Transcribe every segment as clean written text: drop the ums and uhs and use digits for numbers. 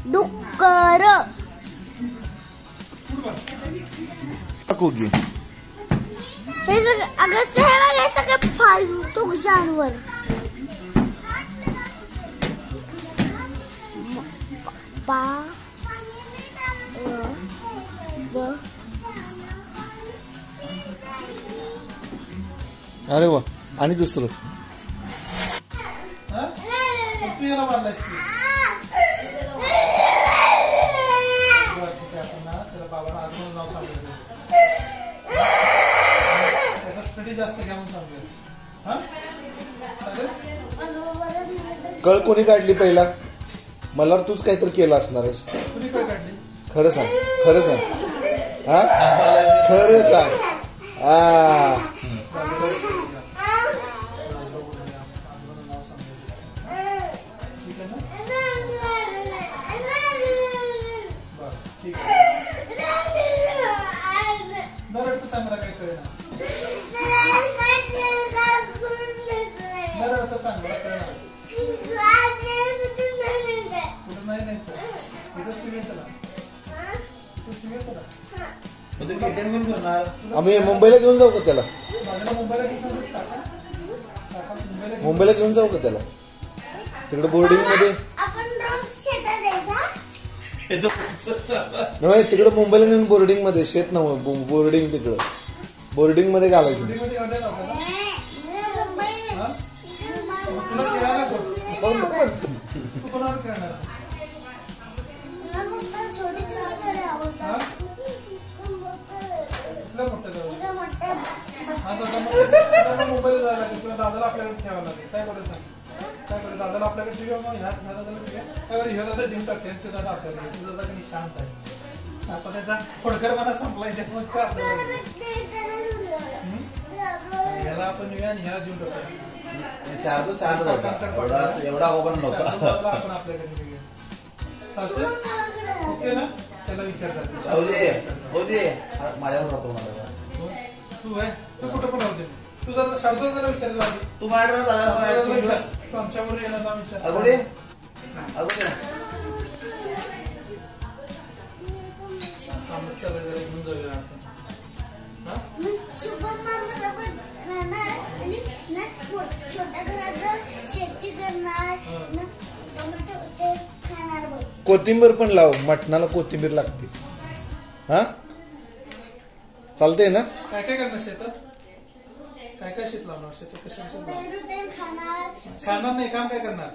डुक्कर हे सगळे अगस्त हे बघा सगळे फालतू जानवर अरे वा आणि दुसरं कळ कोणी काढली पहिला मला तूच काहीतरी केलं असणार आहेस खरं सांग खरं सांग हा खरं सांग आम्ही मुंबईला घेऊन जाऊ का त्याला मुंबईला घेऊन जाऊ का त्याला तिकडे बोर्डिंग मध्ये नाही तिकडे मुंबईला नेऊन बोर्डिंग मध्ये शेत ना बोर्डिंग तिकडं बोर्डिंग मध्ये घालायचं मुंबईला जायला लागेल किंवा दादाला आपल्याकडे ठेवायला लागेल काय करू सांग काय करू दादाला आपल्याकडे ठेवूया मग ह्या दादाला ठेवूया काय करू ह्या दादा देऊन टाकते ते दादा आपल्याकडे ते दादा कधी शांत आहे आता त्याचा खोडकरपणा संपलाय मग का ह्याला आपण नेऊया आणि ह्याला देऊन टाकूया एवढा आपण आपल्याकडे घेऊया चालतंय ओके ना त्याला विचारतात माझ्यावर राहतो तू आहे तू कुठं पण राहते तू जरा शब्द जरा विचारला तू माझ्यावर आमच्यावर येणार ना विचार घेऊन जाऊया कोथिंबीर पण लाव मटणाला कोथिंबीर लागते हा चालतंय ना काय काय करणार शेतात काय काय शेत लावणार शेतात कशा खाणार नाही काम काय करणार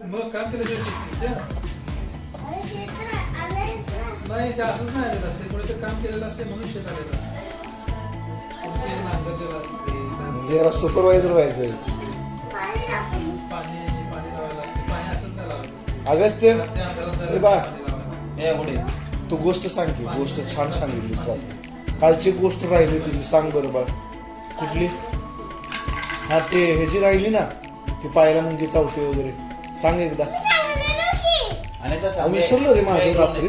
मग काम केलं नाही ते असंच नाही आलेलं असते कोणी तर काम केलेलं असते म्हणून शेत आलेलं असते नांगरलेलं असते म्हणजे सुपरवायझर व्हायचंय पाणी लावायला लागते पाणी असंच नाही लावायचं अगस्त्य बा तू गोष्ट सांग की गोष्ट छान सांगितलीस कालची गोष्ट राहिली तुझी सांग बरं बा कुठली हा ते ह्याची राहिली ना ती पायाला मुंगी चावते वगैरे सांग एकदा विसरलो रे माझं रात्री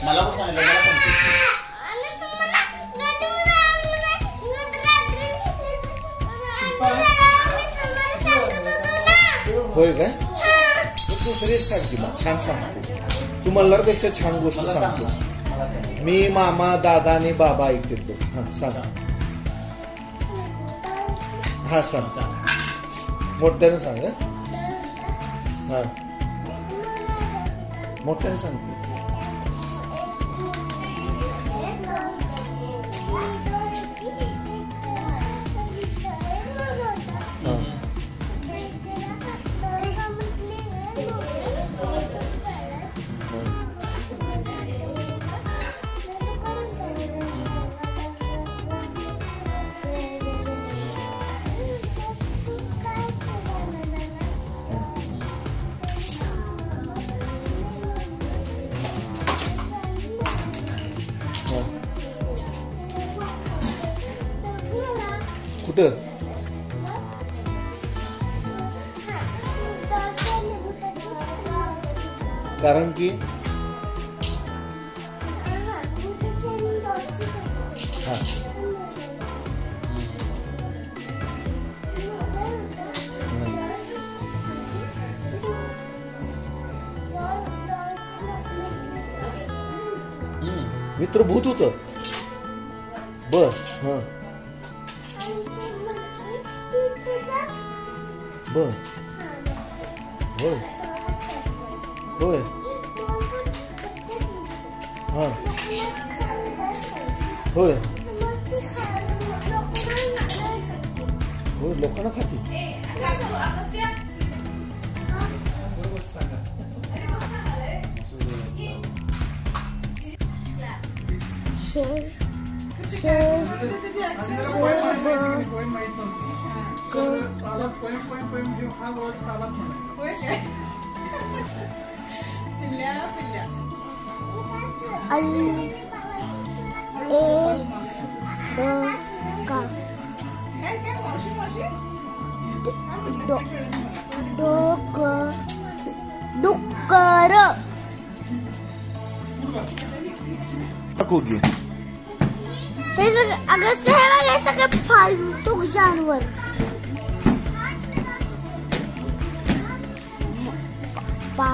मला पण होय काय दुसरी सांगते मग छान सांगतो तू मल्हारपेक्षा छान गोष्ट सांगतोस मी मामा दादा आणि बाबा ऐकते तो हा सांग हा सांग मोठ्याने सांग हा मोठ्याने सांगतो कुठं? कारण की हा मित्र भूत होत बर हा बर होय होय हा होय होय लोकांना खाती डुक्कर कोगी हे सगळे अगस्त हे बघा सगळे फालतू जानवर पा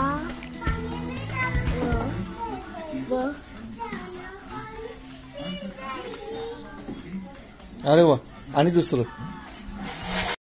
अरे वा आणि दुसरं